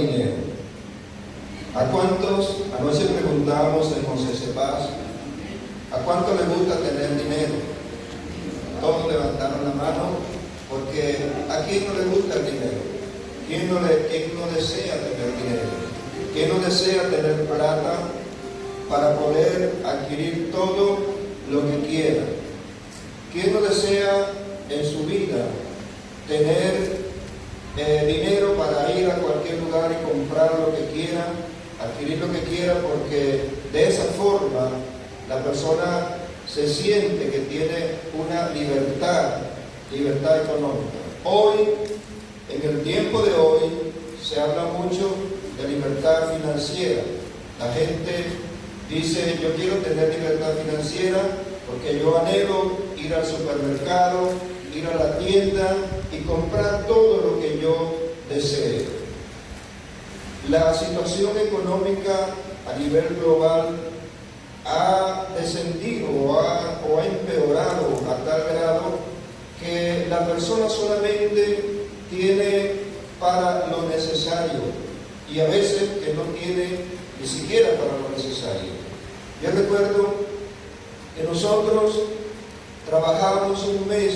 dinero. ¿A cuántos, anoche preguntábamos en José Cepaz, ¿a cuánto le gusta tener dinero? Todos levantaron la mano, porque ¿a quién no le gusta el dinero? ¿Quién no desea tener dinero? ¿Quién no desea tener plata para poder adquirir todo lo que quiera? ¿Quién no desea en su vida tener dinero para ir a cualquier lugar y comprar lo que quiera, adquirir lo que quiera, porque de esa forma la persona se siente que tiene una libertad económica? Hoy, en el tiempo de hoy, se habla mucho de libertad financiera. La gente dice, yo quiero tener libertad financiera porque yo anhelo ir al supermercado, ir a la tienda y comprar todo lo que yo desee. La situación económica a nivel global ha descendido o ha empeorado a tal grado que la persona solamente tiene para lo necesario y a veces que no tiene ni siquiera para lo necesario. Yo recuerdo que nosotros trabajábamos un mes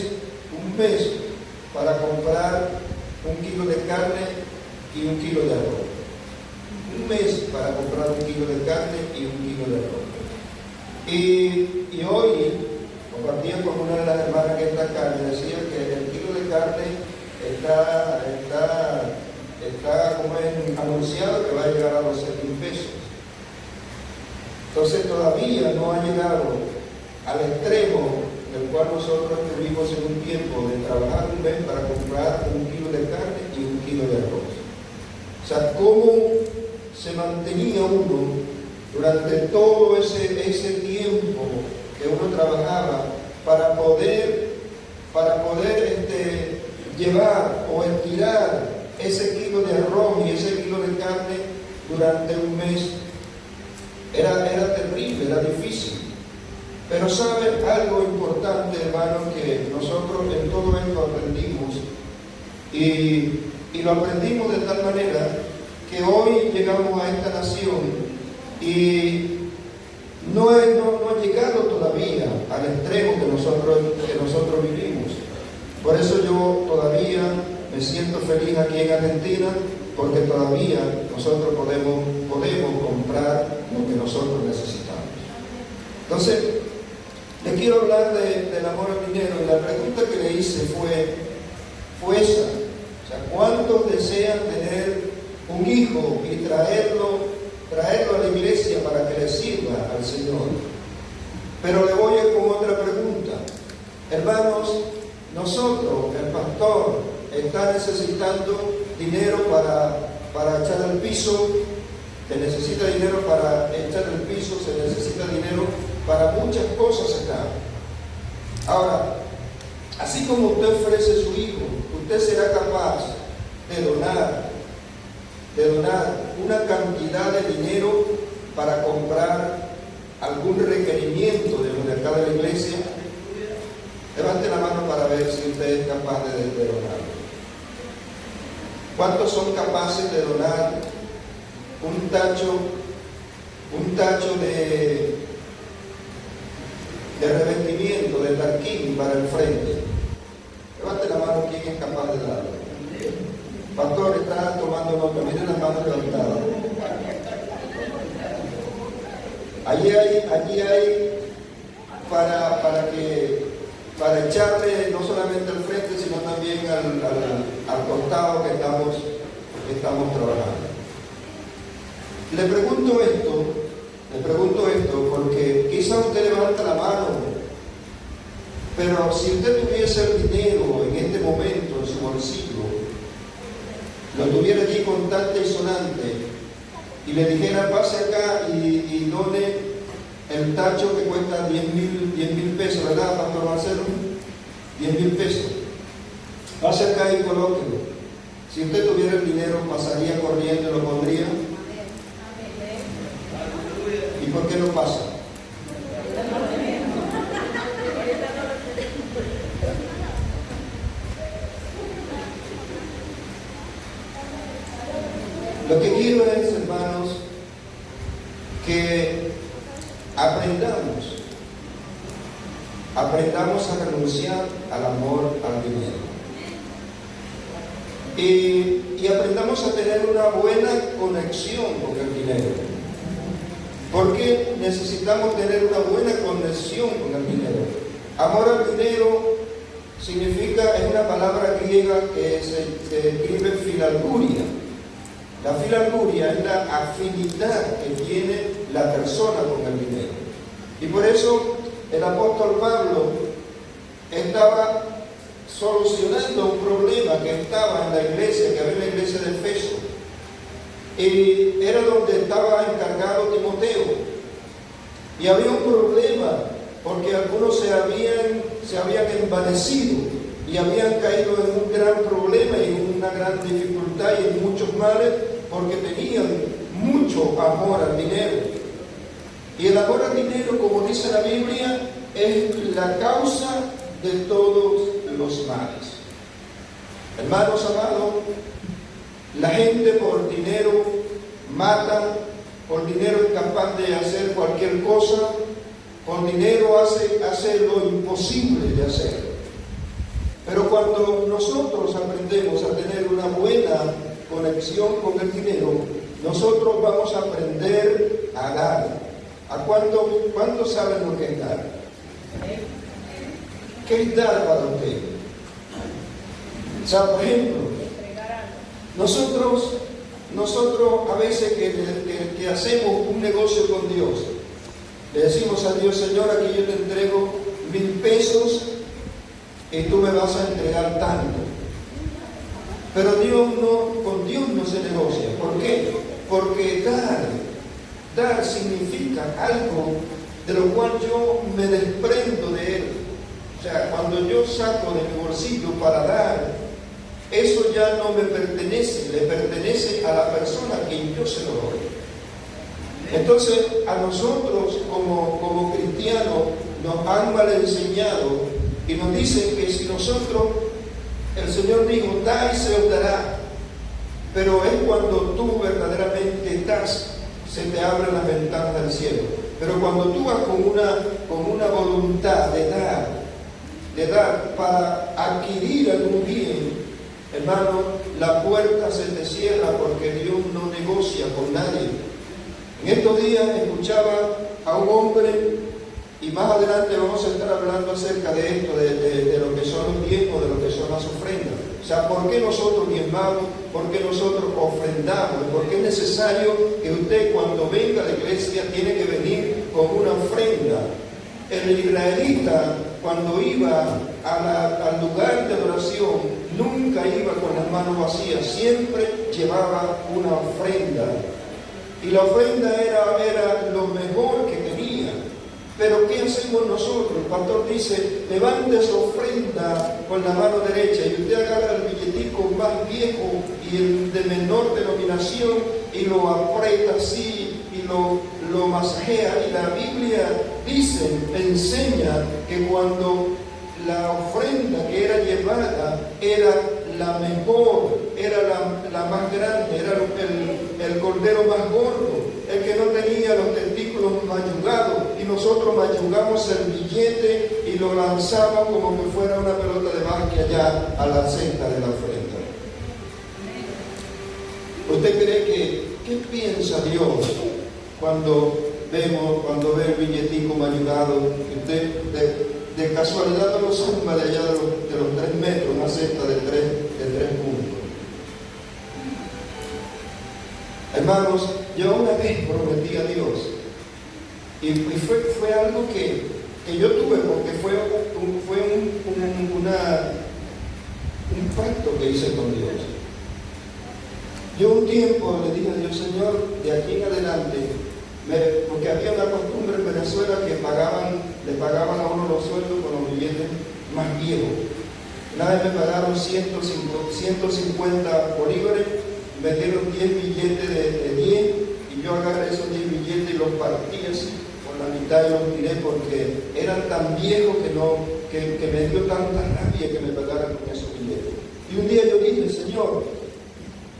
para comprar 1 kilo de carne y 1 kilo de arroz. Un mes para comprar 1 kilo de carne y 1 kilo de arroz. Y hoy compartía con una de las hermanas que está acá, me decía que el kilo de carne está como es anunciado que va a llegar a los 7,000 pesos. Entonces todavía no ha llegado al extremo del cual nosotros estuvimos en un tiempo de trabajar un mes para comprar 1 kilo de carne y 1 kilo de arroz. O sea, cómo se mantenía uno durante todo ese tiempo que uno trabajaba para poder llevar o estirar ese kilo de arroz y ese kilo de carne durante un mes. Era terrible, era difícil. Pero ¿sabe algo importante, hermano? Que nosotros en todo esto aprendimos y lo aprendimos de tal manera que hoy llegamos a esta nación y no ha llegado todavía al extremo que nosotros vivimos. Por eso yo todavía me siento feliz aquí en Argentina, porque todavía nosotros podemos comprar lo que nosotros necesitamos. Entonces, le quiero hablar del amor al dinero, y la pregunta que le hice fue esa. O sea, ¿cuántos desean tener un hijo y traerlo a la iglesia para que le sirva al Señor? Pero le voy con otra pregunta. Hermanos, nosotros, el pastor, está necesitando dinero para echar el piso, se necesita dinero para echar el piso, se necesita dinero para muchas cosas acá. Ahora, así como usted ofrece su hijo, usted será capaz de donar una cantidad de dinero para comprar algún requerimiento de los de acá de la iglesia. Levante la mano para ver si usted es capaz de donar. ¿Cuántos son capaces de donar un tacho de revestimiento, de tarquín para el frente? Levante la mano quien es capaz de darlo. Pastor, está tomando nota, miren las manos levantadas. Allí hay para echarle no solamente al frente, sino también al costado que estamos trabajando. Le pregunto esto porque quizá usted levanta la mano, pero si usted tuviese el dinero en este momento en su bolsillo, lo tuviera allí contante y sonante, y le dijera, pase acá y done el tacho que cuesta 10,000 pesos, ¿verdad, Pastor Marcelo? 10,000 pesos. Pase acá y colóquelo. Si usted tuviera el dinero, pasaría corriendo y lo pondría. ¿Y por qué no pasa? Lo que quiero es, hermanos, que aprendamos a renunciar al amor al dinero. Y aprendamos a tener una buena conexión con el dinero. Porque necesitamos tener una buena conexión con el dinero. Amor al dinero significa, es una palabra griega que se escribe filalguria. La filalguria es la afinidad que tiene la persona con el dinero. Y por eso el apóstol Pablo estaba solucionando un problema que estaba en la iglesia, que había en la iglesia de Efeso. Y era donde estaba encargado Timoteo. Y había un problema, porque algunos se habían envanecido y habían caído en un gran problema y en una gran dificultad y en muchos males, porque tenían mucho amor al dinero. Y el amor al dinero, como dice la Biblia, es la causa de todos los males. Hermanos amados, la gente por dinero mata, por dinero es capaz de hacer cualquier cosa, por dinero hace lo imposible de hacer. Pero cuando nosotros aprendemos a tener una buena conexión con el dinero, nosotros vamos a aprender a dar. ¿Cuántos saben lo que es dar? ¿Qué es dar para usted? O sea, por ejemplo, nosotros a veces que hacemos un negocio con Dios, le decimos a Dios: Señor, aquí yo te entrego 1,000 pesos y tú me vas a entregar tanto. Pero con Dios no se negocia. ¿Por qué? Porque dar significa algo de lo cual yo me desprendo de Él. O sea, cuando yo saco de mi bolsillo para dar, eso ya no me pertenece, le pertenece a la persona a quien yo se lo doy. Entonces, a nosotros como cristianos nos han mal enseñado y nos dicen que si nosotros, el Señor dijo: da y se os dará, pero es cuando tú verdaderamente das, se te abren las ventanas del cielo. Pero cuando tú vas con una voluntad de dar para adquirir algún bien, hermano, la puerta se te cierra, porque Dios no negocia con nadie. En estos días escuchaba a un hombre, y más adelante vamos a estar hablando acerca de esto, de lo que son los diezmos, de lo que son las ofrendas. O sea, ¿por qué nosotros diezmamos? ¿Por qué nosotros ofrendamos? Porque es necesario que usted, cuando venga a la iglesia, tiene que venir con una ofrenda. El israelita, cuando iba al lugar de adoración, nunca iba con las manos vacías, siempre llevaba una ofrenda. Y la ofrenda era lo mejor que tenía. Pero ¿qué hacemos nosotros? El pastor dice: levante su ofrenda con la mano derecha, y usted agarra el billetico más viejo y el de menor denominación y lo aprieta así y lo masajea. Y la Biblia dice, enseña que cuando la ofrenda que era llevada era la mejor, era la más grande, era el cordero más gordo, el que no tenía los testículos mayugados, y nosotros mayugamos el billete y lo lanzamos como que fuera una pelota de básquet allá a la cesta de la ofrenda. ¿Usted cree qué piensa Dios cuando ve el billetico mayugado, y usted de casualidad no lo zumba de allá de los 3 metros, una cesta de 3 puntos? Hermanos, yo una vez prometí a Dios, y fue algo que yo tuve, porque fue un pacto que hice con Dios. Yo un tiempo le dije a Dios: Señor, de aquí en adelante, porque había una costumbre en Venezuela que le pagaban a uno los sueldos con los billetes más viejos. Una vez me pagaron 150 bolívares, me dieron 10 billetes de 10, y yo agarré esos 10 billetes y los partí así por la mitad y los tiré, porque eran tan viejos que me dio tanta rabia que me pagaran con esos billetes. Y un día yo dije: Señor,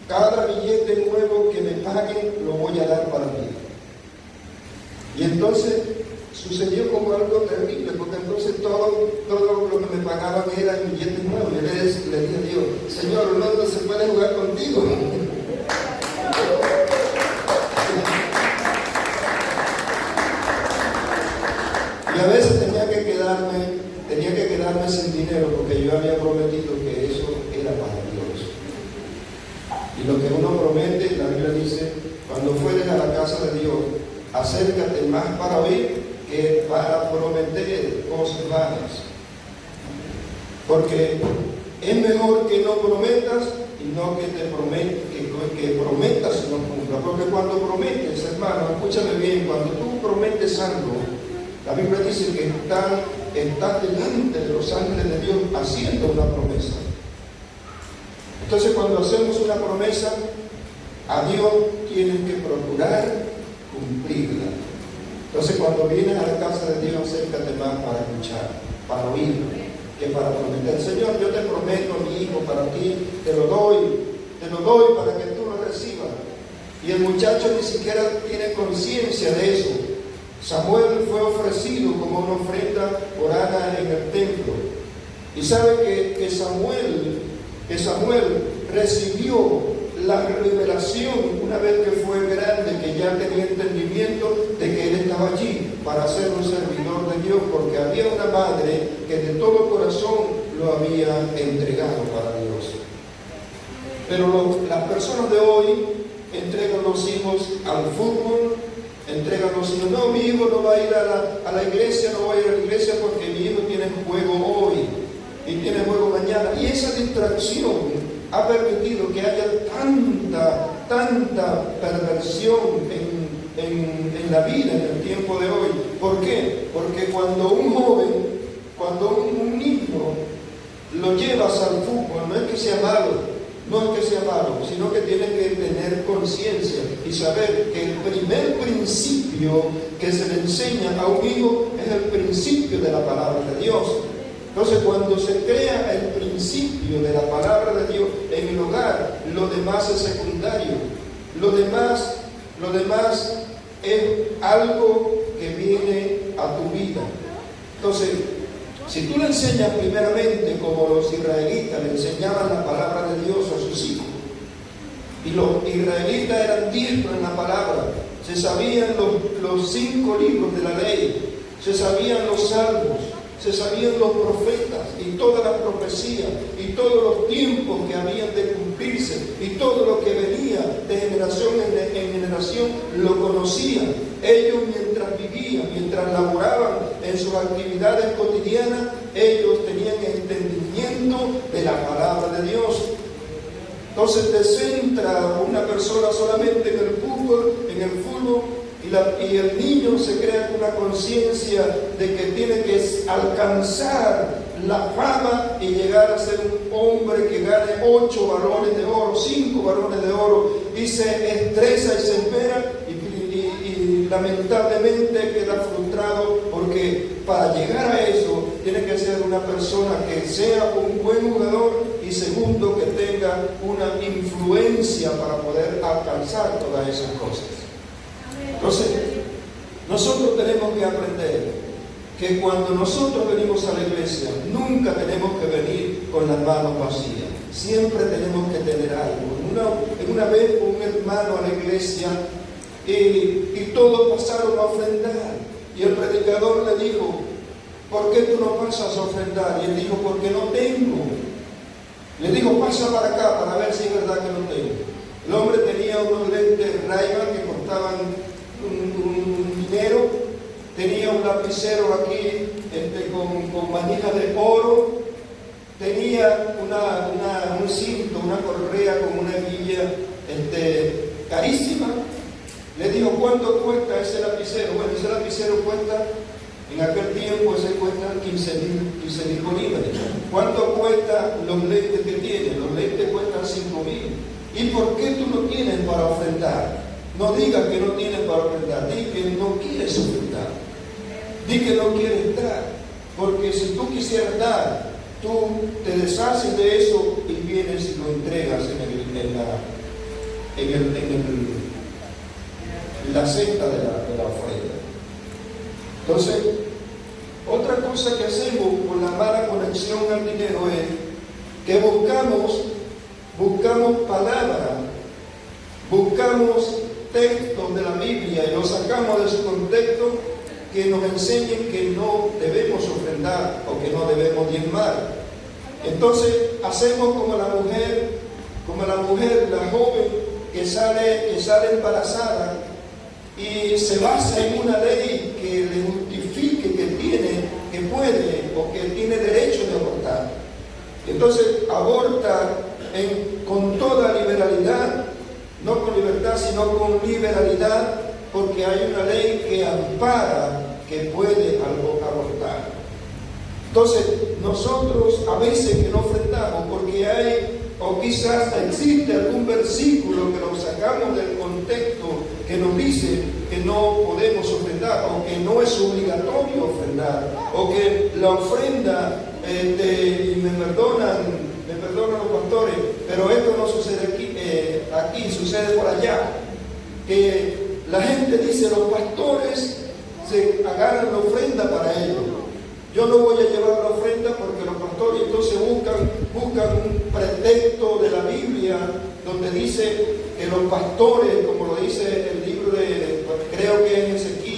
cada billete nuevo que me paguen lo voy a dar para ti. Y entonces sucedió como algo terrible, porque entonces todo lo que me pagaban era el billete nuevo. Yo le dije a Dios, Señor, no se puede jugar contigo. Y a veces tenía que quedarme sin dinero, porque yo había prometido que eso era para Dios. Y lo que uno promete, la Biblia dice, cuando fueres a la casa de Dios, acércate más para oír que para prometer cosas vanas. Porque es mejor que no prometas y no que prometas y no cumplas. Porque cuando prometes, hermano, escúchame bien, cuando tú prometes algo, la Biblia dice que estás delante de los ángeles de Dios haciendo una promesa. Entonces, cuando hacemos una promesa, a Dios tienes que procurar cumplirla. Entonces, cuando vienes a la casa de Dios, acércate más para escuchar, para oír, que para prometer. Señor, yo te prometo a mi hijo para ti, te lo doy para que tú lo recibas. Y el muchacho ni siquiera tiene conciencia de eso. Samuel fue ofrecido como una ofrenda por Ana en el templo. Y sabe que Samuel recibió la revelación una vez que fue grande, que ya tenía entendimiento de que él estaba allí para ser un servidor de Dios, porque había una madre que de todo corazón lo había entregado para Dios. Pero las personas de hoy entregan los hijos al fútbol, entregan los hijos, no, mi hijo no va a ir a la iglesia, no va a ir a la iglesia porque mi hijo tiene juego hoy y tiene juego mañana. Y esa distracción ha permitido que haya tanta perversión en la vida, en el tiempo de hoy. ¿Por qué? Porque cuando un niño lo llevas al fútbol, no es que sea malo, sino que tiene que tener conciencia y saber que el primer principio que se le enseña a un hijo es el principio de la palabra de Dios. Entonces, cuando se crea el principio de la palabra de Dios en el hogar, lo demás es secundario. Lo demás es algo que viene a tu vida. Entonces, si tú le enseñas primeramente, como los israelitas le enseñaban la palabra de Dios a sus hijos, y los israelitas eran diestros en la palabra, se sabían los 5 libros de la ley, se sabían los salmos, se sabían los profetas y todas las profecías y todos los tiempos que habían de cumplirse y todo lo que venía de generación en generación lo conocían. Ellos mientras laboraban en sus actividades cotidianas, ellos tenían entendimiento de la palabra de Dios. Entonces te centra una persona solamente en el fútbol, y el niño se crea con una conciencia de que tiene que alcanzar la fama y llegar a ser un hombre que gane 8 balones de oro, 5 balones de oro, y se estresa y se espera y lamentablemente queda frustrado, porque para llegar a eso tiene que ser una persona que sea un buen jugador y segundo que tenga una influencia para poder alcanzar todas esas cosas. Entonces, nosotros tenemos que aprender que cuando nosotros venimos a la iglesia, nunca tenemos que venir con las manos vacías. Siempre tenemos que tener algo. Una vez un hermano a la iglesia y todos pasaron a ofrendar. Y el predicador le dijo, ¿por qué tú no pasas a ofrendar? Y él dijo, porque no tengo. Le dijo, pasa para acá para ver si es verdad que no tengo. El hombre tenía unos lentes Ray-Ban que costaban un dinero, tenía un lapicero aquí con manijas de oro, tenía un cinto, una correa con una hebilla carísima. Le dijo, ¿cuánto cuesta ese lapicero? Bueno, ese lapicero cuesta, en aquel tiempo ese cuesta 15,000 bolívares. ¿Cuánto cuesta los lentes que tiene? Los lentes cuestan 5,000. ¿Y por qué tú no tienes para ofrendar? No digas que no tienes para ofrendar, di que no quieres ofrendar, di que no quieres dar, porque si tú quisieras dar, tú te deshaces de eso y vienes y lo entregas en la cesta de la ofrenda. Entonces, otra cosa que hacemos con la mala conexión al dinero es que buscamos palabras, buscamos textos de la Biblia y los sacamos de su contexto que nos enseñen que no debemos ofrendar o que no debemos diezmar. Entonces hacemos como la mujer, la joven que sale embarazada y se basa en una ley que le justifique que puede o que tiene derecho de abortar. Entonces aborta con toda liberalidad, no con libertad, sino con liberalidad, porque hay una ley que ampara que puede abortar. Entonces, nosotros a veces que no ofrendamos porque o quizás existe algún versículo que lo sacamos del contexto que nos dice que no podemos ofrendar, o que no es obligatorio ofrendar, o que la ofrenda, y me perdonan los pastores, pero esto no sucede aquí sucede por allá, que la gente dice, los pastores se agarran la ofrenda para ellos. Yo no voy a llevar la ofrenda porque los pastores entonces buscan un pretexto de la Biblia donde dice que los pastores, como lo dice el libro creo que es Ezequiel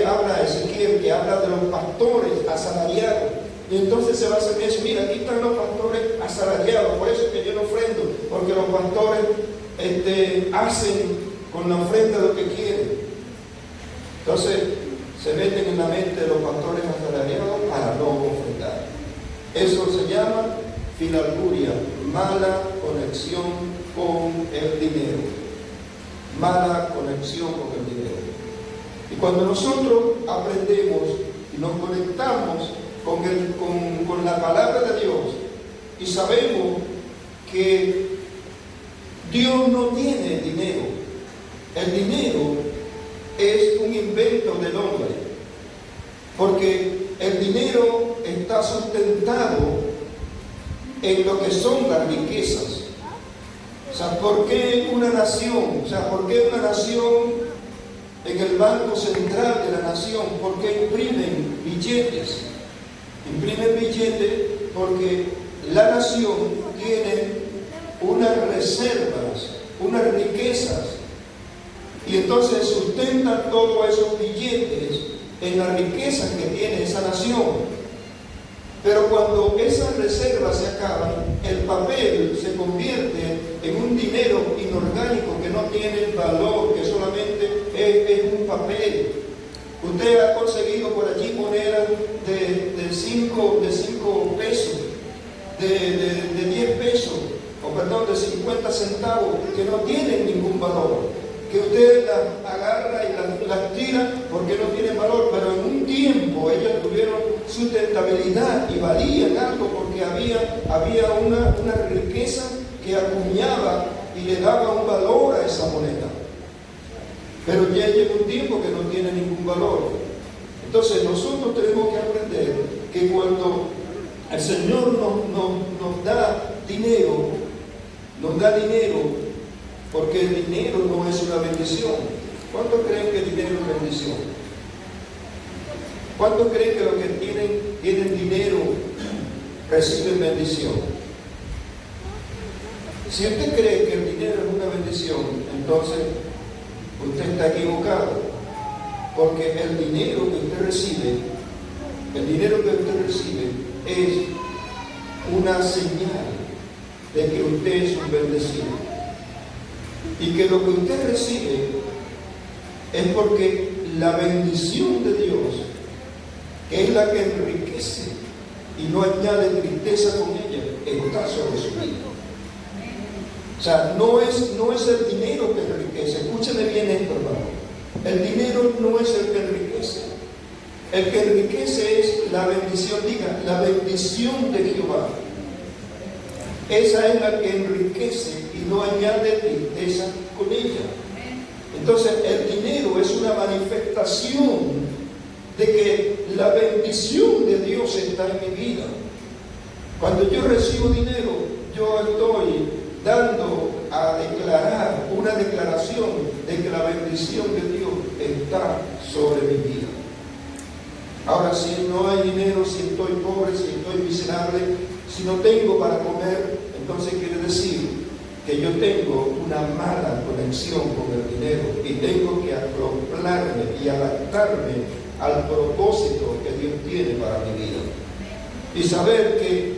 habla Ezequiel, que habla de los pastores asalariados. Y entonces se basa en eso. Mira, aquí están los pastores asalariados, por eso es que yo no ofrendo, porque los pastores hacen con la ofrenda lo que quieren. Entonces se meten en la mente de los pastores asalariados para no ofrendar. Eso se llama filarguria, mala conexión con el dinero. Mala conexión con el dinero. Y cuando nosotros aprendemos y nos conectamos con la palabra de Dios y sabemos que Dios no tiene dinero, el dinero es un invento del hombre, porque el dinero está sustentado en lo que son las riquezas. O sea, ¿por qué una nación? En el Banco Central de la Nación, ¿por qué imprimen billetes? Imprimen billetes porque la nación tiene unas reservas, unas riquezas, y entonces sustentan todos esos billetes en las riquezas que tiene esa nación. Pero cuando esas reservas se acaban, el papel se convierte en un dinero inorgánico que no tiene valor, que solamente es un papel. Usted ha conseguido por allí monedas de 5 pesos, de 10 pesos, de 50 centavos, que no tienen ningún valor, que usted las agarra y las tira porque no tienen valor, pero en un tiempo ellas tuvieron sustentabilidad y valían algo porque había una riqueza que acuñaba y le daba un valor a esa moneda. Pero ya llega un tiempo que no tiene ningún valor. Entonces nosotros tenemos que aprender que cuando el Señor nos da dinero, porque el dinero no es una bendición. ¿Cuántos creen que el dinero es bendición? ¿Cuántos creen que los que tienen dinero reciben bendición? Si usted cree que el dinero es una bendición, entonces usted está equivocado, porque el dinero que usted recibe es una señal de que usted es un bendecido, y que lo que usted recibe es porque la bendición de Dios, que es la que enriquece y no añade tristeza con ella, está sobre su vida. O sea, no es el dinero que enriquece. Escúcheme bien esto, hermano. El dinero no es el que enriquece. El que enriquece es la bendición, diga, la bendición de Jehová. Esa es la que enriquece y no añade tristeza con ella. Entonces, el dinero es una manifestación de que la bendición de Dios está en mi vida. Cuando yo recibo dinero, yo estoy dando a declarar una declaración de que la bendición de Dios está sobre mi vida. Ahora, si no hay dinero, si estoy pobre, si estoy miserable, si no tengo para comer, entonces quiere decir que yo tengo una mala conexión con el dinero y tengo que acoplarme y adaptarme al propósito que Dios tiene para mi vida. Y saber que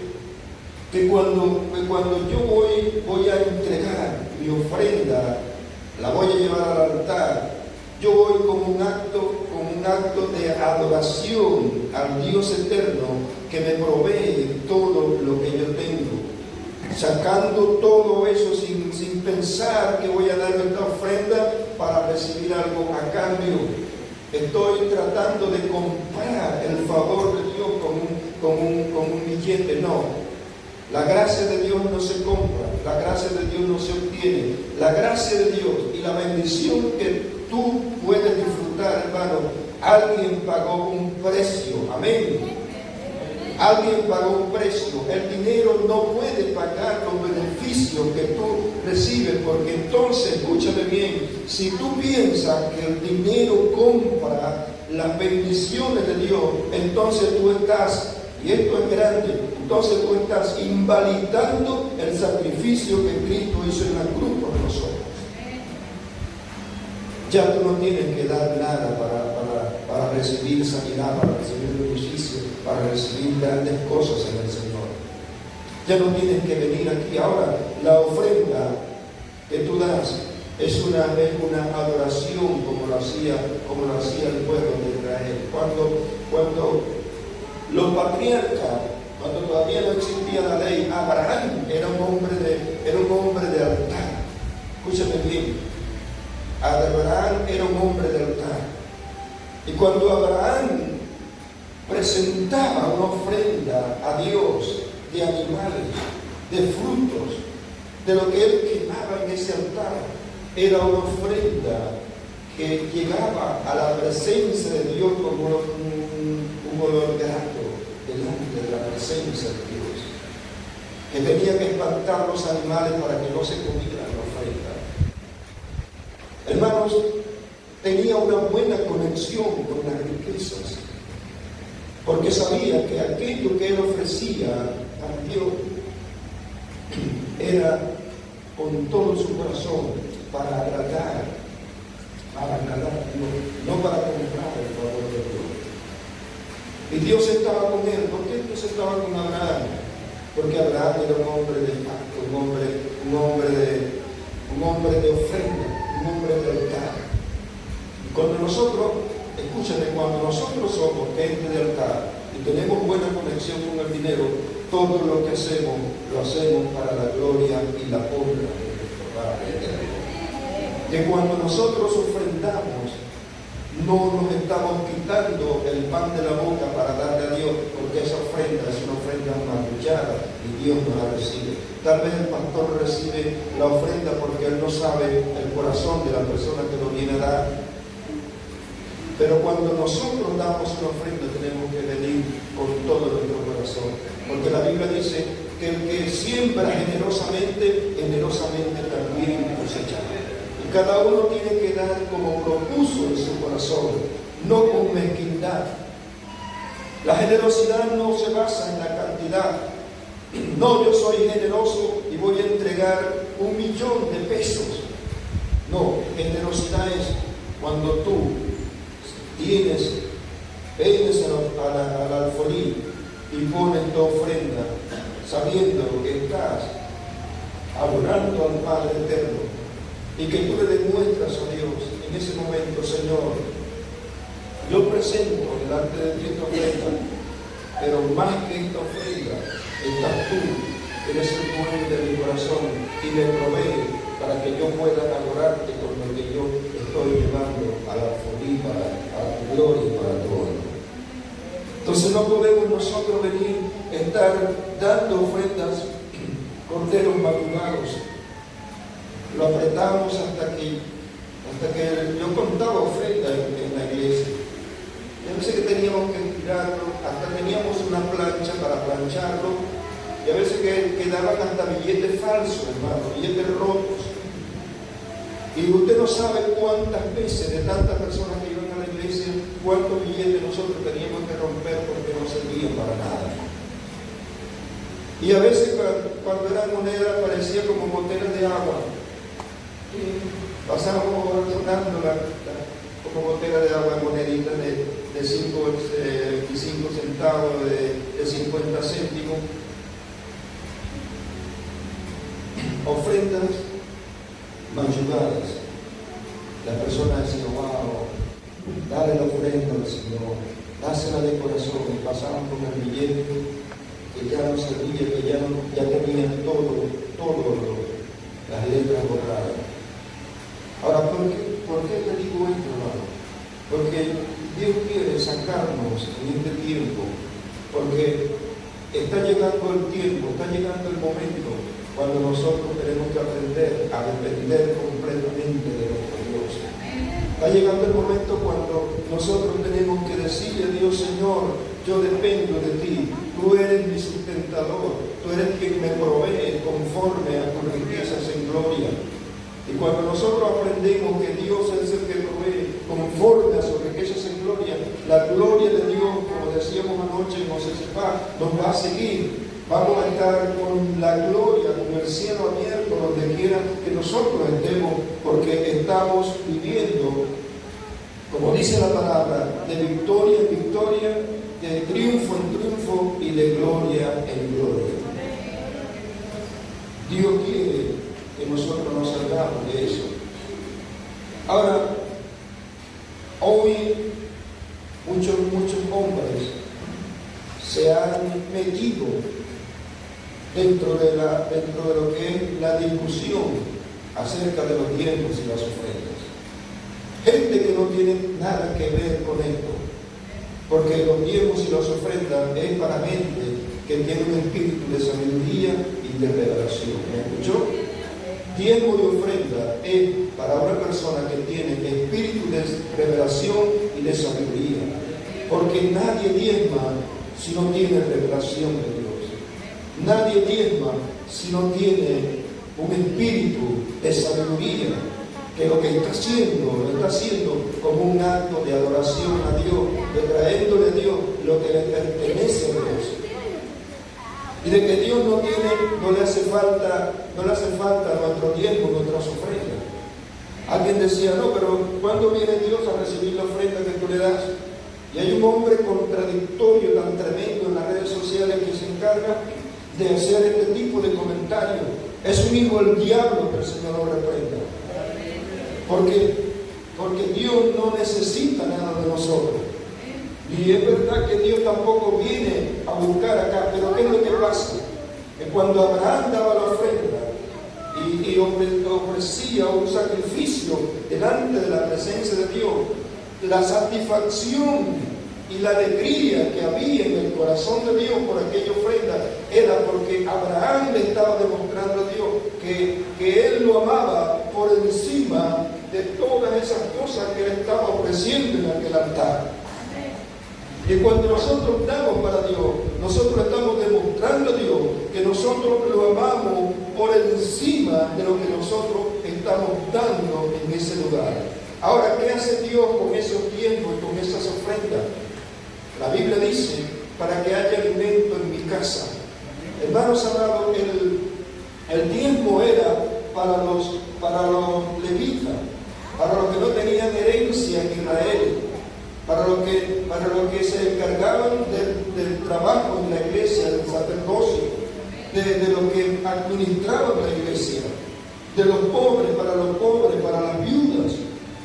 cuando yo voy a entregar mi ofrenda, la voy a llevar al altar, yo voy con un acto de adoración al Dios eterno que me provee todo lo que yo tengo, sacando todo eso sin pensar que voy a dar esta ofrenda para recibir algo a cambio. Estoy tratando de comprar el favor de Dios con un billete. No, la gracia de Dios no se compra, la gracia de Dios no se obtiene. La gracia de Dios y la bendición que tú puedes disfrutar, hermano, alguien pagó un precio. Amén. Alguien pagó un precio. El dinero no puede pagar los beneficios que tú recibes, porque entonces, escúchame bien, si tú piensas que el dinero compra las bendiciones de Dios, entonces tú estás, y esto es grande, entonces tú estás invalidando el sacrificio que Cristo hizo en la cruz por nosotros. Ya tú no tienes que dar nada para recibir sanidad, para recibir beneficio, para recibir grandes cosas en el Señor. Ya no tienes que venir aquí. Ahora, la ofrenda que tú das es una adoración como lo hacía el pueblo de Israel. Cuando los patriarcas, cuando todavía no existía la ley, Abraham era un hombre de altar. Escúchame bien. Abraham era un hombre de altar. Y cuando Abraham presentaba una ofrenda a Dios de animales, de frutos, de lo que él quemaba en ese altar, era una ofrenda que llegaba a la presencia de Dios como un olor grato delante de la presencia de Dios, que tenía que espantar los animales para que no se comieran la ofrenda. Hermanos, tenía una buena conexión con las riquezas, porque sabía que aquello que él ofrecía a Dios era con todo su corazón para agradar a Dios, no para comprar el favor de Dios. Y Dios estaba con él. ¿Por qué Dios estaba con Abraham? Porque Abraham era un hombre de pacto, un hombre de ofrenda, un hombre de altar. Y cuando nosotros, escúchame, cuando nosotros somos gente de altar y tenemos buena conexión con el dinero, todo lo que hacemos, lo hacemos para la gloria y la honra de nuestro Padre eterno. Que cuando nosotros ofrendamos, no nos estamos quitando el pan de la boca para darle a Dios, porque esa ofrenda es una ofrenda magullada y Dios no la recibe. Tal vez el pastor recibe la ofrenda porque él no sabe el corazón de la persona que lo viene a dar. Pero cuando nosotros damos una ofrenda, tenemos que venir con todo nuestro corazón, porque la Biblia dice que el que siembra generosamente, generosamente también cosechará. Cada uno tiene que dar como propuso en su corazón, no con mezquindad. La generosidad no se basa en la cantidad. No, yo soy generoso y voy a entregar 1.000.000 de pesos. No, generosidad es cuando tú vienes al alfolí y pones tu ofrenda, sabiendo que estás adorando al Padre eterno. Y que tú le demuestras a Dios en ese momento, Señor, yo presento delante de ti esta ofrenda, pero más que esta ofrenda, estás tú, eres el dueño de mi corazón y me provee para que yo pueda adorarte con lo que yo estoy llevando a la alfolí, a tu gloria y para tu honra. Entonces no podemos nosotros venir a estar dando ofrendas, corderos madrugados. Lo apretamos hasta que yo contaba ofrenda en la iglesia. Yo pensé que teníamos que tirarlo, hasta teníamos una plancha para plancharlo, y a veces quedaban hasta billetes falsos, hermano, billetes rotos. Y usted no sabe cuántas veces de tantas personas que iban a la iglesia, cuántos billetes nosotros teníamos que romper porque no servían para nada. Y a veces cuando eran monedas parecía como botellas de agua. Y pasábamos sonando como botellas de agua, moneditas de 5 centavos, de 50 céntimos. Ofrendas mayugadas. La persona decía, wow, dale la ofrenda al Señor, dásela de corazón. Y pasaban con el billete que ya no servía, que ya tenía todo las letras borradas. Ahora, ¿por qué te digo esto, hermano? Porque Dios quiere sacarnos en este tiempo, porque está llegando el tiempo, está llegando el momento cuando nosotros tenemos que aprender a depender completamente de nuestro Dios. Está llegando el momento cuando nosotros tenemos que decirle a Dios, Señor, yo dependo de ti, tú eres mi sustentador, tú eres quien me provee conforme a tus riquezas en gloria. Y cuando nosotros aprendemos que Dios es el que provee conforme a sus riquezas en gloria, la gloria de Dios, como decíamos anoche en OCCPA, nos va a seguir. Vamos a estar con la gloria, con el cielo abierto, donde quiera que nosotros estemos, porque estamos viviendo, como dice la palabra, de victoria en victoria, de triunfo en triunfo y de gloria en gloria. Dios quiere que nosotros nos salgamos de eso. Ahora, hoy muchos hombres se han metido dentro de lo que es la discusión acerca de los diezmos y las ofrendas. Gente que no tiene nada que ver con esto, porque los diezmos y las ofrendas es para gente que tiene un espíritu de sabiduría y de revelación. ¿Me escuchó? Diezmo y ofrenda es para una persona que tiene espíritu de revelación y de sabiduría, porque nadie diezma si no tiene revelación de Dios. Nadie diezma si no tiene un espíritu de sabiduría, que lo que está haciendo como un acto de adoración a Dios, de traéndole a Dios lo que le pertenece a Dios. Y de que Dios no le hace falta nuestro diezmo, nuestras ofrendas. Alguien decía, no, pero ¿cuándo viene Dios a recibir la ofrenda que tú le das? Y hay un hombre contradictorio tan tremendo en las redes sociales que se encarga de hacer este tipo de comentarios. Es un hijo del diablo, que el Señor lo reprenda. Porque Dios no necesita nada de nosotros. Y es verdad que Dios tampoco viene a buscar acá, pero ¿qué es lo que pasa? Que cuando Abraham daba la ofrenda y ofrecía un sacrificio delante de la presencia de Dios, la satisfacción y la alegría que había en el corazón de Dios por aquella ofrenda era porque Abraham le estaba demostrando a Dios que él lo amaba por encima de todas esas cosas que él estaba ofreciendo en aquel altar. Y cuando nosotros damos para Dios, nosotros estamos demostrando a Dios que nosotros lo amamos por encima de lo que nosotros estamos dando en ese lugar. Ahora, ¿qué hace Dios con esos diezmos y con esas ofrendas? La Biblia dice, para que haya alimento en mi casa. Hermanos amados, el diezmo era para los levitas, para los que no tenían herencia en Israel, para los que se encargaban del trabajo en la iglesia, del sacerdocio, de los que administraban la iglesia, de los pobres, para las viudas.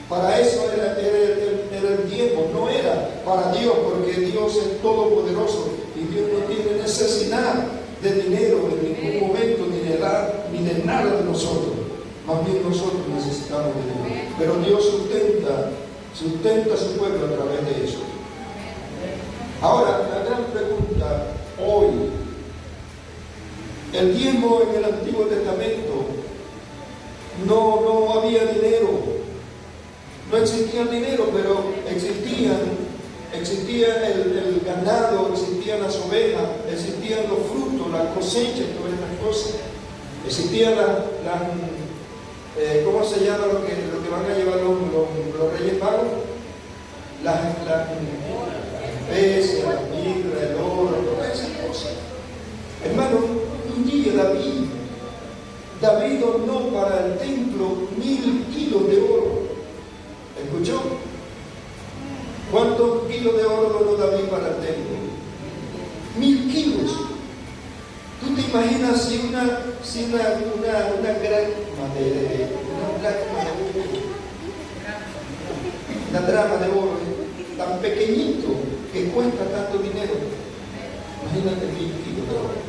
Para eso era el diezmo, no era para Dios, porque Dios es todopoderoso y Dios no tiene necesidad de dinero en ningún momento, ni de nada de nosotros. Más bien nosotros necesitamos de Dios. Pero Dios sustenta a su pueblo a través de eso. Ahora, la gran pregunta hoy, el diezmo en el Antiguo Testamento no había dinero. No existía dinero, pero existían existía el ganado, existían las ovejas, existían los frutos, la cosecha, todas estas cosas. Existían ¿cómo se llama lo que van a llevar los Reyes Magos? Las especias, la mirra, el oro, todas esas cosas. Hermano, un día David donó para el templo 1000 kilos de oro. ¿Escuchó? ¿Cuántos kilos de oro donó David para el templo? 1000 kilos. ¿Tú te imaginas si una dracma de oro tan pequeñito que cuesta tanto dinero? Imagínate 1000 kilos de oro.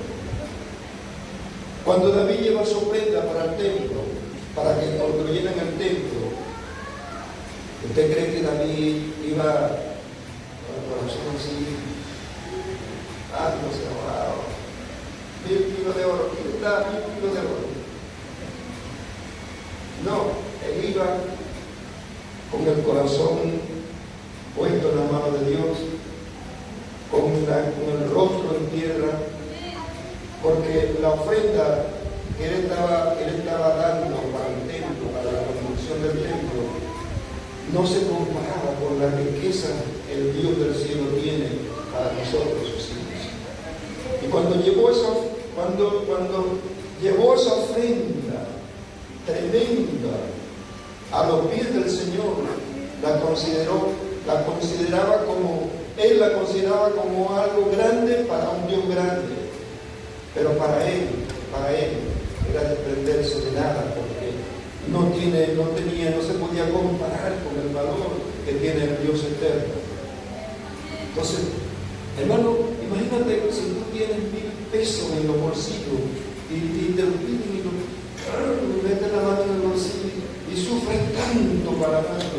Cuando David lleva su ofrenda para el templo, para que construyeran el templo, ¿usted cree que David iba con el corazón así? No sé, wow, 1000 kilos de oro, ¿quién da 1000 kilos de oro? No, él iba con el corazón puesto en la mano de Dios, con el rostro en tierra, porque la ofrenda que él estaba dando para el templo, para la construcción del templo, no se comparaba con la riqueza que el Dios del cielo tiene para nosotros, sus hijos. Y cuando llevó esa ofrenda tremenda a los pies del Señor, la consideraba como algo grande para un Dios grande. Pero para él era desprenderse de nada, porque no se podía comparar con el valor que tiene el Dios eterno. Entonces, hermano, imagínate si tú tienes 1000 pesos en los bolsillos y te lo piden y metes la mano en el bolsillo y sufres tanto para tanto.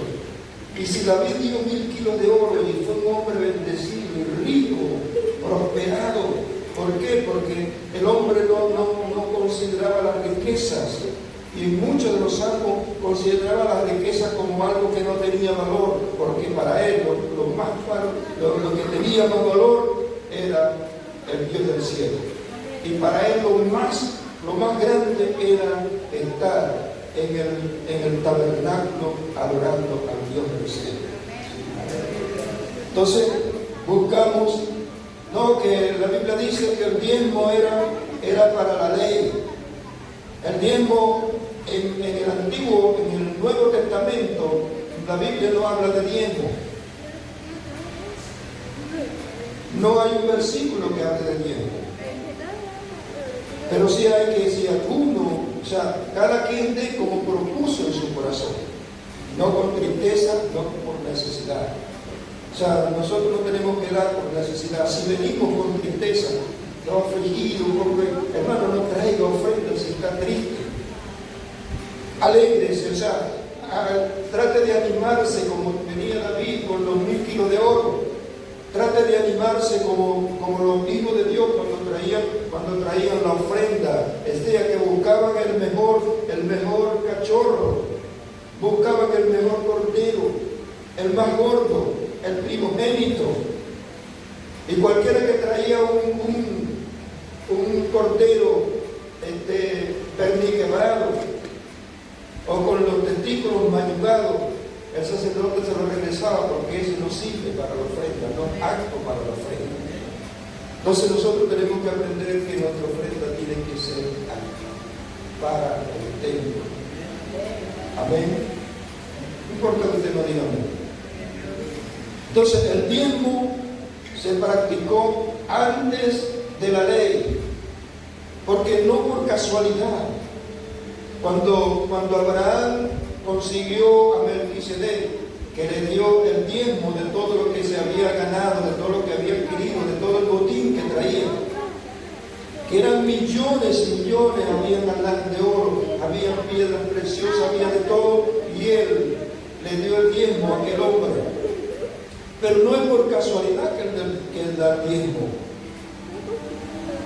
Y si David dio 1000 kilos de oro y fue un hombre bendecido y rico, prosperado, ¿por qué? Porque el hombre no consideraba las riquezas, y muchos de los salmos consideraban las riquezas como algo que no tenía valor, porque para él lo que tenía más valor era el Dios del cielo. Y para él lo más grande era estar en el tabernáculo adorando al Dios del cielo. Entonces buscamos, que la Biblia dice que el diezmo era para la ley. El diezmo en el Nuevo Testamento, la Biblia no habla de diezmo. No hay un versículo que hable de diezmo. Pero sí hay que decir alguno, cada quien dé como propuso en su corazón. No con tristeza, no por necesidad. Nosotros no tenemos que dar por necesidad. Si venimos con tristeza, no afligido, hermano, no traiga ofrendas si está triste. Alégrese, trate de animarse como venía David con los 1000 kilos de oro. Trate de animarse como los hijos de Dios cuando traían la ofrenda. Que buscaban el mejor cachorro, buscaban el mejor cordero, el más gordo, el primogénito. Y cualquiera que traía un cordero perniquebrado o con los testículos mayugados, el sacerdote se lo regresaba, porque eso no sirve para la ofrenda, no es acto para la ofrenda. Entonces nosotros tenemos que aprender que nuestra ofrenda tiene que ser acto para el templo. Amén. No importa que usted no diga amén. Entonces el diezmo se practicó antes de la ley, porque no por casualidad. Cuando Abraham consiguió a Melquisedec, que le dio el diezmo de todo lo que se había ganado, de todo lo que había adquirido, de todo el botín que traía, que eran millones y millones, había alhajas de oro, había piedras preciosas, había de todo, y él le dio el diezmo a aquel hombre. Pero no es por casualidad que él da el diezmo,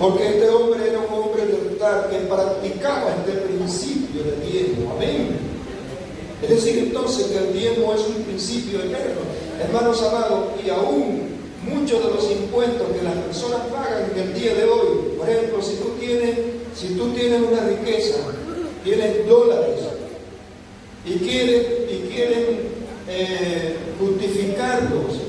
porque este hombre era un hombre de altar que practicaba este principio de diezmo. Amén. Es decir, entonces, que el diezmo es un principio eterno. Hermanos amados, y aún muchos de los impuestos que las personas pagan en el día de hoy, por ejemplo, si tú tienes una riqueza, tienes dólares, y quieren justificarlos,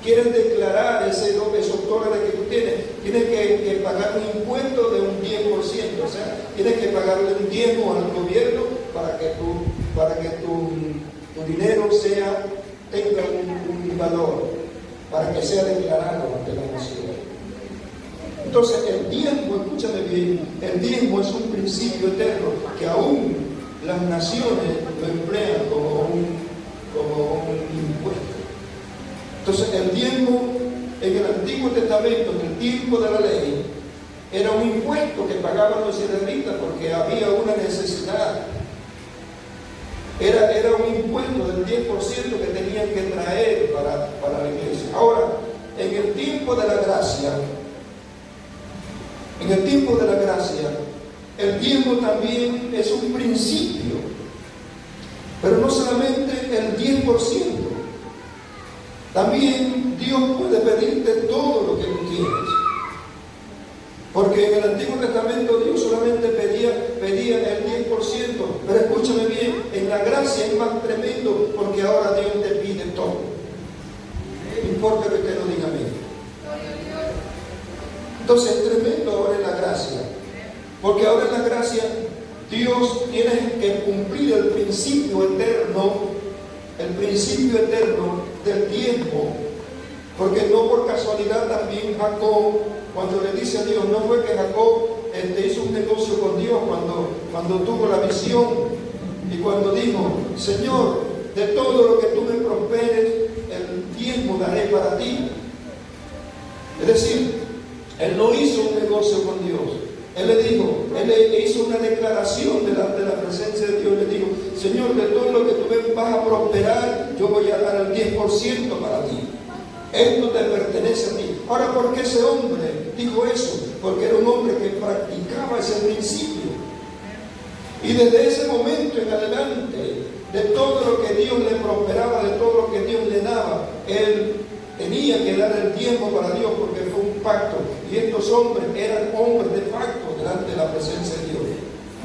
quieren declarar esos dólares que tú tienes que pagar un impuesto de un 10%, o sea, tienes que pagarle un diezmo al gobierno para que tu dinero tenga un valor, para que sea declarado ante la nación. Entonces el diezmo, escúchame bien, el diezmo es un principio eterno que aún las naciones lo emplean como un impuesto. Entonces el diezmo en el Antiguo Testamento, en el tiempo de la ley, era un impuesto que pagaban los israelitas porque había una necesidad. Era un impuesto del 10% que tenían que traer para la iglesia. Ahora, en el tiempo de la gracia, el diezmo también es un principio, pero no solamente el 10%. También Dios puede pedirte todo lo que tú tienes. Porque en el Antiguo Testamento Dios solamente pedía el 10%. Pero escúchame bien, en la gracia es más tremendo porque ahora Dios te pide todo. No importa que usted no diga amén. Entonces es tremendo ahora en la gracia. Porque ahora en la gracia Dios tiene que cumplir el principio eterno del tiempo. Porque no por casualidad también Jacob, cuando le dice a Dios, no fue que Jacob hizo un negocio con Dios cuando tuvo la visión y cuando dijo, Señor, de todo lo que tú me prosperes, el diezmo daré para ti. Es decir, él no hizo un negocio con Dios. Él le hizo una declaración delante de la presencia de Dios. Le dijo, Señor, de todo lo que tú me vas a prosperar, yo voy a dar el 10% para ti. Esto te pertenece a ti. Ahora, ¿por qué ese hombre dijo eso? Porque era un hombre que practicaba ese principio. Y desde ese momento en adelante, de todo lo que Dios le prosperaba, de todo lo que Dios le daba, él tenía que dar el tiempo para Dios porque fue un pacto. Y estos hombres eran hombres de pacto delante de la presencia de Dios.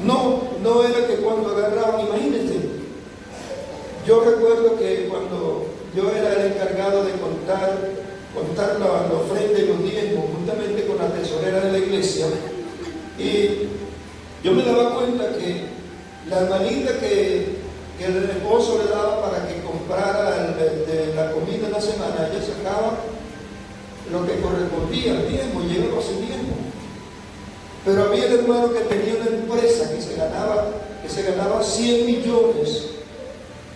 No era que cuando agarraban, imagínense. Yo recuerdo que cuando yo era el encargado de contar la ofrenda y los diezmos juntamente con la tesorera de la iglesia, y yo me daba cuenta que la hermanita que el esposo le daba para que comprara la comida en la semana, ella sacaba lo que correspondía al diezmo, llegaba a su diezmo. Pero había el hermano que tenía una empresa que se ganaba 100 millones,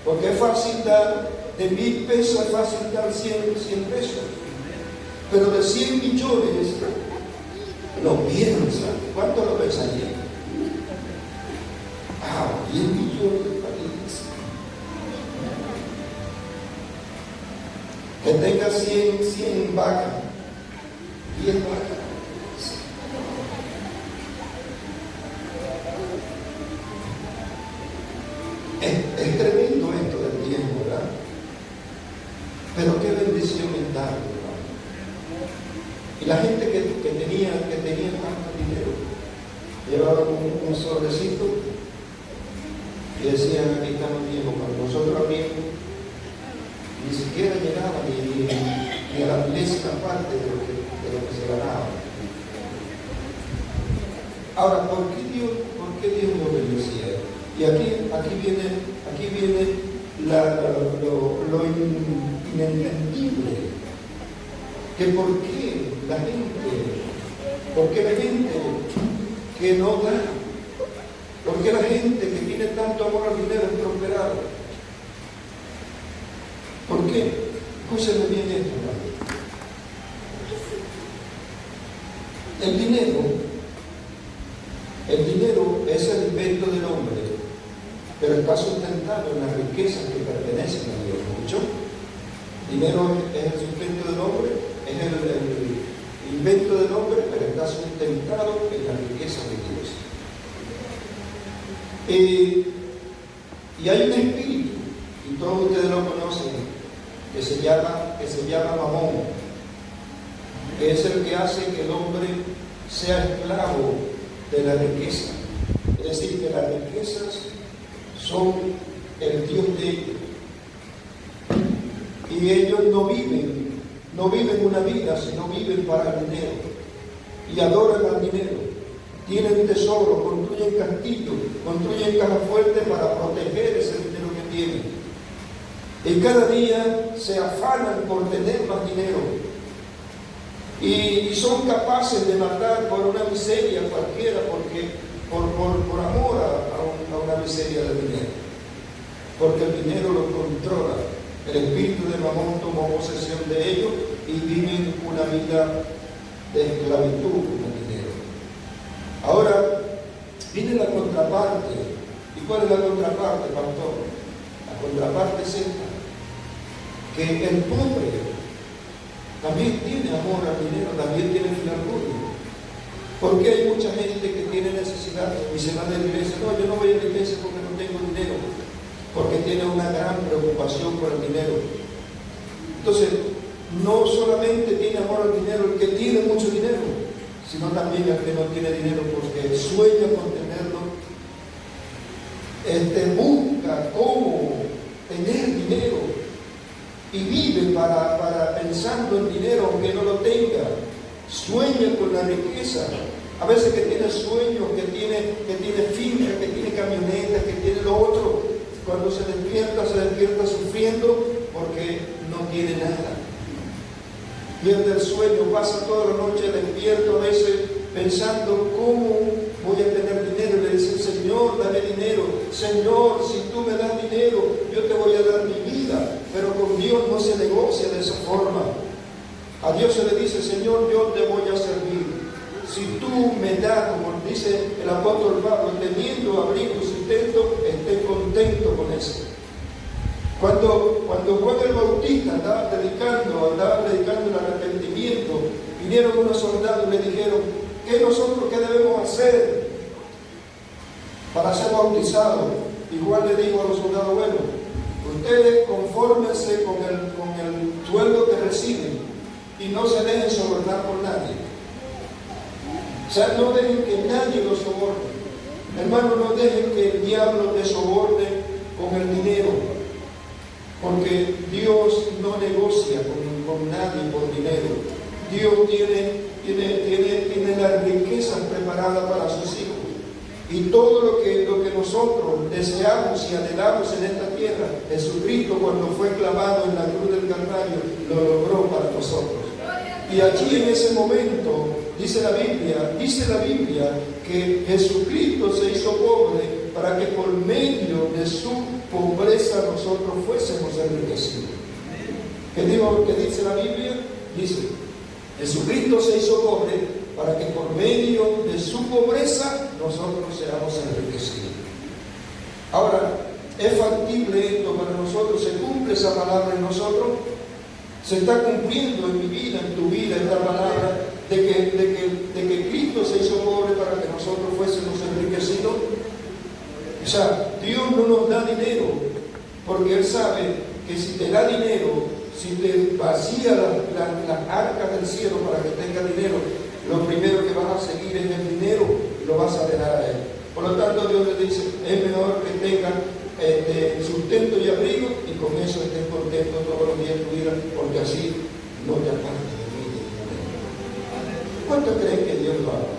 porque es fácil dar, de 1,000 pesos es fácil dar 100 pesos, pero de 100 millones lo piensa. ¿Cuánto lo pensaría? 10 millones para la iglesia. Que tenga 100 vacas, 10 vacas. Es tremendo esto del tiempo, ¿verdad? Pero qué bendición es darlo, ¿verdad? Y la gente que tenía tanto dinero, llevaban un sobrecito y decían, aquí está el tiempo. Cuando nosotros abrimos, ni siquiera llegaba ni a la milésima parte de lo que se ganaba. Ahora, ¿por qué Dios lo bendecía? Y aquí viene lo inentendible. Que por qué la gente que no da, por qué la gente que tiene tanto amor al dinero es prosperada. ¿Por qué? Escúchenme bien esto, hermano. El dinero es el invento del hombre, pero está sustentado en las riquezas que pertenecen a Dios. ¿Escuchó? El dinero es el sustento del hombre, es el invento del hombre, pero está sustentado en las riquezas de Dios. Y hay un espíritu, y todos ustedes lo conocen, que se llama Mamón, que es el que hace que el hombre sea esclavo de la riqueza. Es decir, que las riquezas son el Dios de ellos. Y ellos no viven una vida, sino viven para el dinero. Y adoran al dinero. Tienen tesoro, construyen castillos, construyen cajas fuertes para proteger ese dinero que tienen. Y cada día se afanan por tener más dinero. Y son capaces de matar por una miseria cualquiera, porque por amor a una miseria de dinero. Porque el dinero lo controla. El espíritu de Mamón tomó posesión de ellos y viven una vida de esclavitud con el dinero. Ahora, viene la contraparte. ¿Y cuál es la contraparte, pastor? La contraparte es esta: que el pobre también tiene amor al dinero, también tiene orgullo. Porque hay mucha gente que tiene necesidad y se va de la iglesia. No, yo no voy a la iglesia porque no tengo dinero, porque tiene una gran preocupación por el dinero. Entonces, no solamente tiene amor al dinero el que tiene mucho dinero, sino también el que no tiene dinero, porque sueña con tenerlo, busca cómo tener dinero y vive pensando en dinero aunque no lo tenga. Sueña con la riqueza. A veces que tiene sueños, que tiene finca, que tiene camionetas, que tiene lo otro. Cuando se despierta sufriendo porque no tiene nada. Pierde el sueño, pasa toda la noche despierto a veces pensando cómo voy a tener dinero. Le dice: Señor, dame dinero. Señor, si tú me das dinero, yo te voy a dar mi vida. Pero con Dios no se negocia de esa forma. A Dios se le dice: Señor, yo te voy a servir. Si tú me das, como dice el apóstol Pablo, teniendo abrigo y sustento, esté contento con eso. Cuando Juan el Bautista andaba predicando el arrepentimiento, vinieron unos soldados y le dijeron: ¿qué debemos hacer para ser bautizados? Y Juan le dijo a los soldados: bueno, ustedes confórmense con el sueldo que reciben y no se dejen sobornar por nadie. O sea, no dejen que nadie los soborne. Hermano, no dejen que el diablo te soborne con el dinero, porque Dios no negocia con nadie por dinero. Dios tiene las riquezas preparadas para sus hijos. Y todo lo que nosotros deseamos y anhelamos en esta tierra, Jesucristo, cuando fue clavado en la cruz del Calvario, lo logró para nosotros. Y allí en ese momento, dice la Biblia que Jesucristo se hizo pobre para que por medio de su pobreza nosotros fuésemos enriquecidos. ¿Qué dice la Biblia? Dice: Jesucristo se hizo pobre para que por medio de su pobreza nosotros seamos enriquecidos. Ahora, ¿es factible esto para nosotros? ¿Se cumple esa palabra en nosotros? ¿Se está cumpliendo en mi vida, en tu vida, esta palabra de que Cristo se hizo pobre para que nosotros fuésemos enriquecidos? O sea, Dios no nos da dinero porque Él sabe que si te da dinero, si te vacía las arcas del cielo para que tengas dinero, lo primero que vas a seguir es el dinero y lo vas a dejar a Él. Por lo tanto, Dios le dice: es mejor que tengan sustento y abrigo, y con eso estés contento todos los días de tu vida, porque así no te apartes de mí. ¿Cuánto creen que Dios lo haga?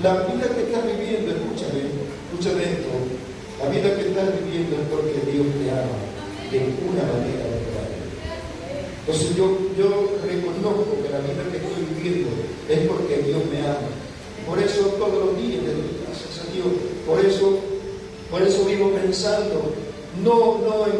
La vida que estás viviendo, escúchame esto, la vida que estás viviendo es porque Dios te ama de una manera verdadera. Entonces yo reconozco que la vida que estoy viviendo es porque Dios me ama. Por eso todos los días le doy gracias a Dios. Por eso vivo pensando, no en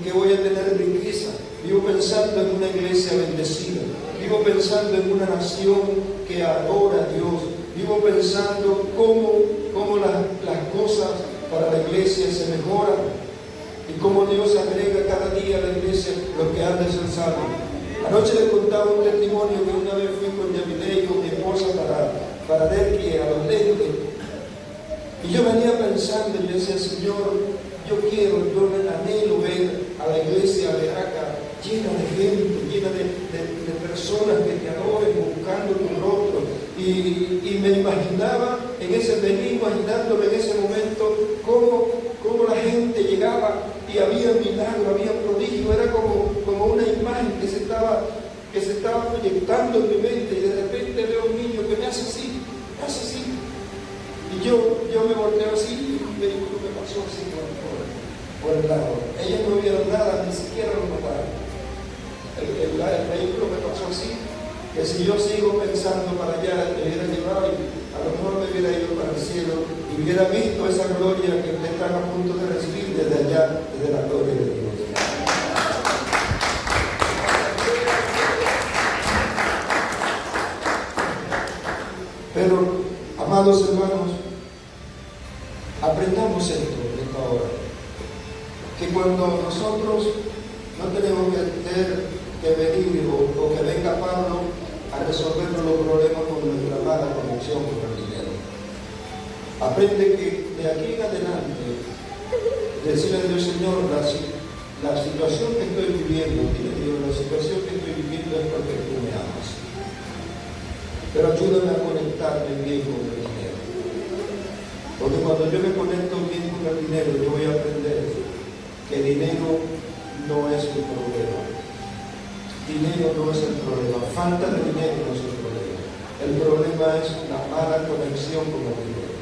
que voy a tener riqueza. Vivo pensando en una iglesia bendecida. Vivo pensando en una nación que adora a Dios. Vivo pensando cómo las cosas para la iglesia se mejoran y cómo Dios agrega cada día a la iglesia lo que han de ser salvos. Anoche les contaba un testimonio que una vez fui con Yamile y con mi esposa para ver que a los lentes. Y yo venía pensando y yo decía: Señor, yo anhelo ver a la iglesia de Acá, llena de gente, llena de personas que te adoren buscando tu rostro. Y me imaginaba, venía imaginándome en ese momento cómo la gente llegaba y había milagro, había prodigio, era como una imagen que se estaba proyectando en mi mente, y de repente veo un niño que me hace así. Y yo me volteo así, y un vehículo me pasó así por el lado. Ellos no vieron nada, ni siquiera lo notaron. El vehículo me pasó así, que si yo sigo pensando para allá, me hubiera llevado y a lo mejor me hubiera ido para el cielo y hubiera visto esa gloria que ustedes están a punto de recibir desde allá, desde la gloria de Dios. Pero, amados hermanos, aprendamos esto ahora, que cuando nosotros no tenemos que venir o que venga Pablo a resolver los problemas con nuestra mala conexión con el dinero. Aprende que de aquí en adelante, decirle a Dios, Señor, la situación que estoy viviendo, dile Dios, la situación que estoy viviendo es porque tú me amas. Pero ayúdame a conectarme bien con el dinero. Porque cuando yo me conecto bien con el dinero, yo voy a aprender que el dinero no es el problema. Dinero no es el problema. Falta de dinero no es el problema. El problema es la mala conexión con el dinero.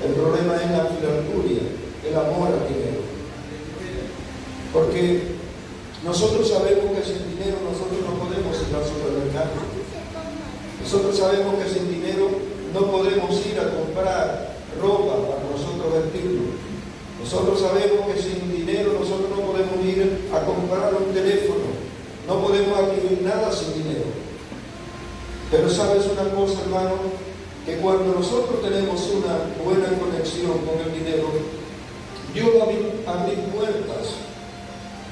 El problema es la filantropía, el amor al dinero. Porque nosotros sabemos que sin dinero nosotros no podemos ir al supermercado. Nosotros sabemos que sin dinero no podemos ir a comprar ropa para nosotros vestirnos. Nosotros sabemos que sin dinero nosotros no podemos ir a comprar un teléfono. No podemos adquirir nada sin dinero. Pero sabes una cosa, hermano, que cuando nosotros tenemos una buena conexión con el dinero, Dios va a abrir puertas.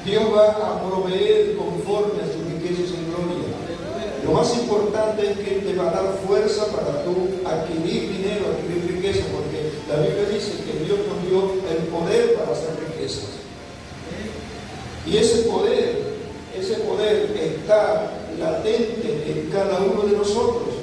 Dios va a proveer conforme a sus riquezas en gloria. Lo más importante es que te va a dar fuerza para tú adquirir dinero, adquirir riqueza, porque la Biblia dice que Dios nos dio el poder para hacer riquezas. Y ese poder está latente en cada uno de nosotros.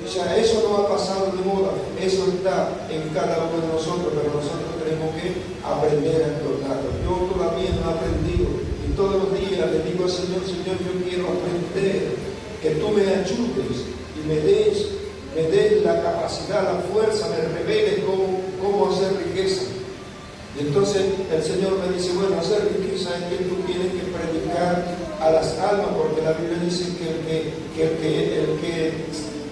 O sea, eso no ha pasado de moda, eso está en cada uno de nosotros, pero nosotros tenemos que aprender a explotarlo. Yo todavía no he aprendido y todos los días le digo al Señor, Señor, yo quiero aprender, que tú me ayudes y me des la capacidad, la fuerza, me reveles cómo hacer riqueza. Y entonces el Señor me dice, bueno, hacer riqueza es que tú tienes que predicar a las almas, porque la Biblia dice que el que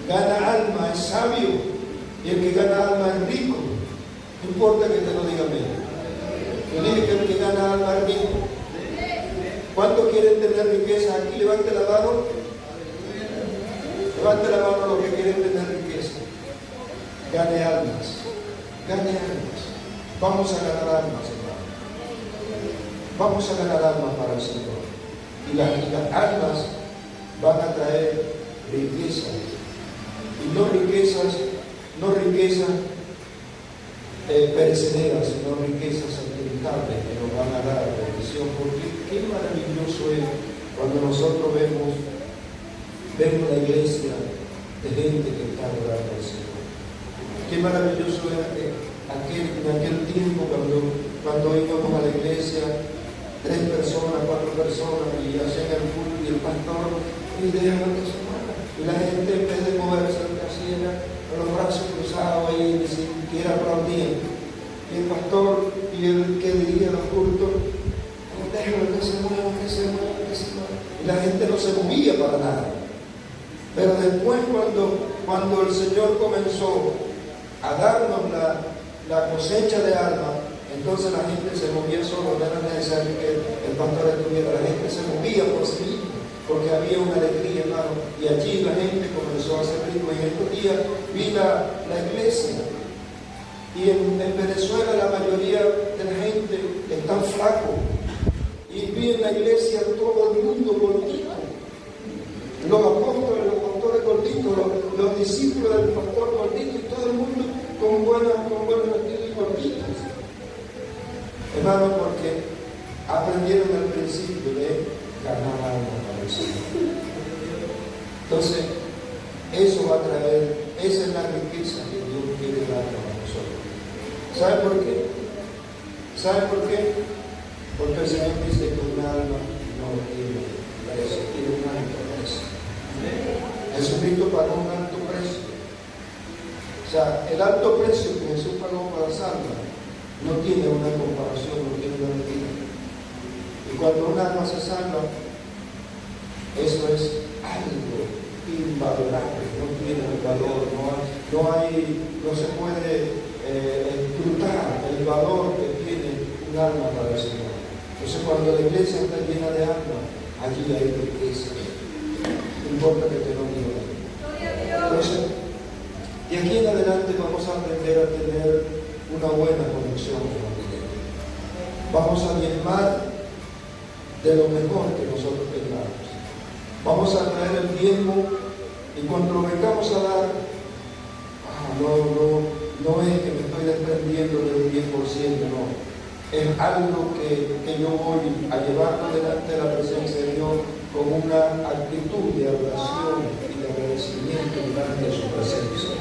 gana alma es sabio y el que gana alma es rico. No importa que te lo diga bien. Yo dije que el que gana alma es rico. ¿Cuántos quieren tener riqueza aquí? Levante la mano. Levante la mano los que quieren tener riqueza. Gane almas. Gane almas. Vamos a ganar almas, hermano. Vamos a ganar almas para el Señor. Y las almas van a traer riqueza. Y no riquezas perecederas, sino riquezas sentimentales que nos van a dar bendición. Porque qué maravilloso es cuando nosotros vemos la iglesia de gente que está adorando al Señor. Qué maravilloso era en aquel tiempo cuando íbamos a la iglesia, 3 personas, 4 personas, y hacían el culto y el pastor y dejaban de semana. Y la gente, en vez de moverse lo que hacía era con los brazos cruzados y ni siquiera aplaudían. Y el pastor y el que dirigía los cultos, déjalo que se mueva, que se mueva, que se mueva. Y la gente no se movía para nada. Pero después cuando el Señor comenzó a darnos la cosecha de alma, entonces la gente se movía solo, no era necesario que el pastor estuviera, la gente se movía por sí misma, porque había una alegría, hermano, y allí la gente comenzó a hacer ritmo. Y en estos días vi la iglesia, y en Venezuela la mayoría de la gente está flaco, y vi en la iglesia todo el mundo gordito, los apóstoles, los pastores gorditos, los discípulos del pastor gordito, y todo el mundo con buenos vestidos y gorditos. Hermano, porque aprendieron al principio de ganar alma para el Señor. Entonces, eso va a traer, esa es la riqueza que Dios quiere dar a nosotros. ¿Sabe por qué? ¿Sabe por qué? Porque el Señor dice que un alma no tiene precio, tiene un alto precio. Jesucristo pagó un alto precio. O sea, el alto precio que Jesús pagó para salvar no tiene una comparación, no tiene una medida. Y cuando un alma se salva, eso es algo invalorable, no tiene un valor, no se puede escrutar el valor que tiene un alma para el Señor. Entonces, cuando la iglesia está llena de alma, allí hay riqueza. No importa que te lo diga. Entonces, de aquí en adelante vamos a aprender a tener una buena conexión con el dinero. Vamos a diezmar de lo mejor que nosotros tengamos. Vamos a traer el diezmo y cuando lo vengamos a dar, no es que me estoy desprendiendo del 10%, no. Es algo que yo voy a llevarlo delante de la presencia de Dios con una actitud de adoración y de agradecimiento delante de su presencia.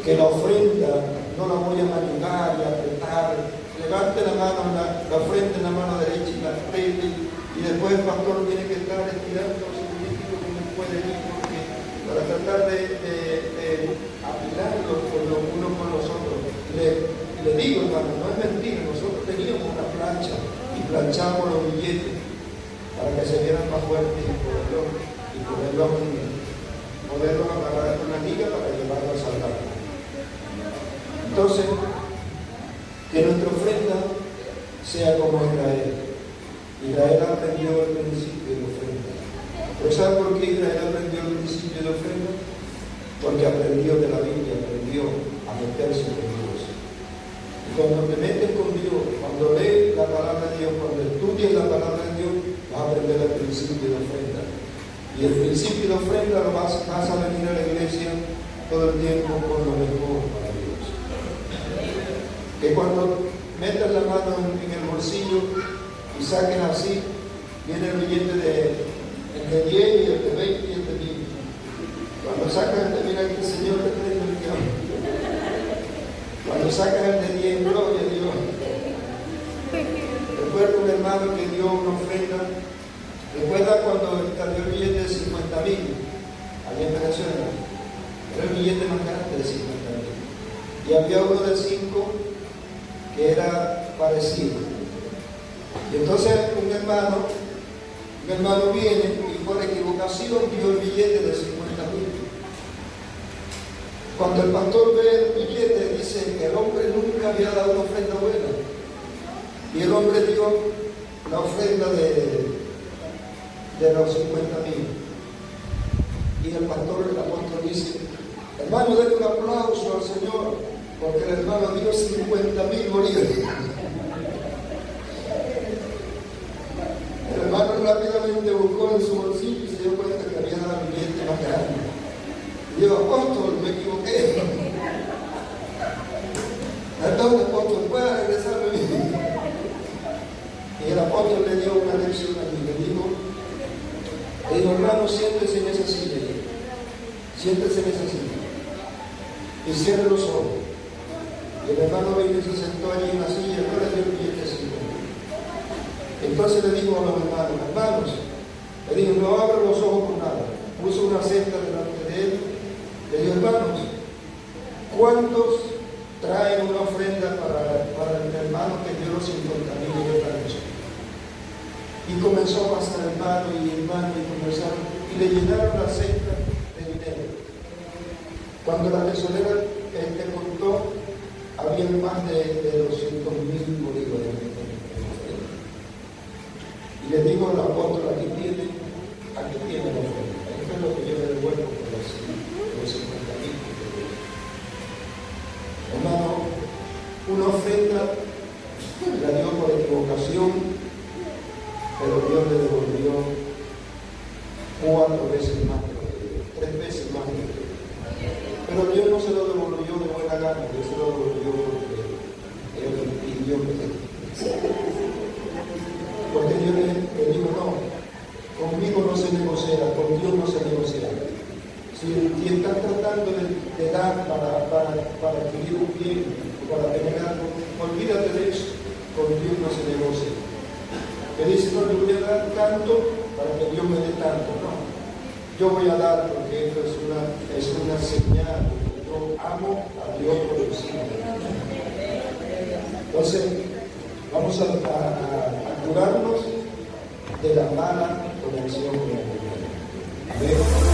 Que la ofrenda no la voy a ayudar y apretar. Levante la mano, la ofrenda en la mano derecha y la apriete, y después el pastor tiene que estar estirando su político como puede ir, porque para tratar de apilarlos uno con los otros. Le digo, hermano, no es mentira, nosotros teníamos una plancha y planchábamos los billetes para que se vieran más fuertes y poderlos agarrar con la liga para llevarlos a salvar. Entonces, que nuestra ofrenda sea como Israel. Israel aprendió el principio de ofrenda. ¿Pero sabe por qué Israel aprendió el principio de ofrenda? Porque aprendió de la Biblia, aprendió a meterse con Dios. Y cuando te metes con Dios, cuando lees la palabra de Dios, cuando estudias la palabra de Dios, vas a aprender el principio de ofrenda. Y el principio de ofrenda lo vas a venir a la iglesia todo el tiempo con lo mejor para Dios. Que cuando metas la mano en el bolsillo y saquen así, viene el billete de 10 y el de 20 y el de 10. Cuando sacas el de, mira que el Señor te trae el diablo. Cuando sacas el de 10, gloria a Dios. Recuerdo un hermano que dio una ofrenda. Recuerda cuando cayó el billete de 50.000 allá en Venezuela. Era el billete más grande de 50.000. Y había uno de 5 que era parecido. Y entonces un hermano viene y por equivocación dio el billete de 50.000. Cuando el pastor ve el billete, dice que el hombre nunca había dado una ofrenda buena. Y el hombre dio la ofrenda de los 50.000. Y el apóstol dice, hermano, denle un aplauso al Señor, porque el hermano dio 50.000 bolívares. El hermano rápidamente buscó en su bolsillo y se dio cuenta que había dado el billete más grande. Y dijo, apóstol, me equivoqué. Entonces el apóstol, ¿puede regresarme bien? Y el apóstol le dio una lección allí, le dijo, hermano, siéntese en esa silla, siéntese en esa silla y cierre los ojos. Y el hermano vino y se sentó allí en la silla y no le dio el billete 50. Entonces le dijo a los hermanos, le dijo, no abra los ojos por nada. Puso una cesta delante de él, le dijo, hermanos, ¿cuántos traen una ofrenda para el hermano que dio los 50.000 en esta noche? Y comenzó a pasar hermano y comenzaron, y le llenaron la cesta de dinero. Cuando la tesorera contó, había más de 200.000 bolívares. Y le dijo al apóstol, aquí tiene la ofrenda. Esto es lo que yo le devuelvo por los 50.000. Hermano, una ofrenda la dio por equivocación, pero Dios le devolvió 4 veces más que lo que dio, 3 veces más que lo que dio. Pero Dios no se lo devolvió de buena gana, Dios se lo devolvió porque Él pidió que se. negocia, con Dios no se negocia. Si estás tratando de dar para adquirir un bien, para tener algo, olvídate de eso, con Dios no se negocia. Que dice, no, yo voy a dar tanto para que Dios me dé tanto, no. Yo voy a dar porque esto es una señal de que yo amo a Dios por encima. Entonces, vamos a curarnos de la mala conexión con el Señor. Amén.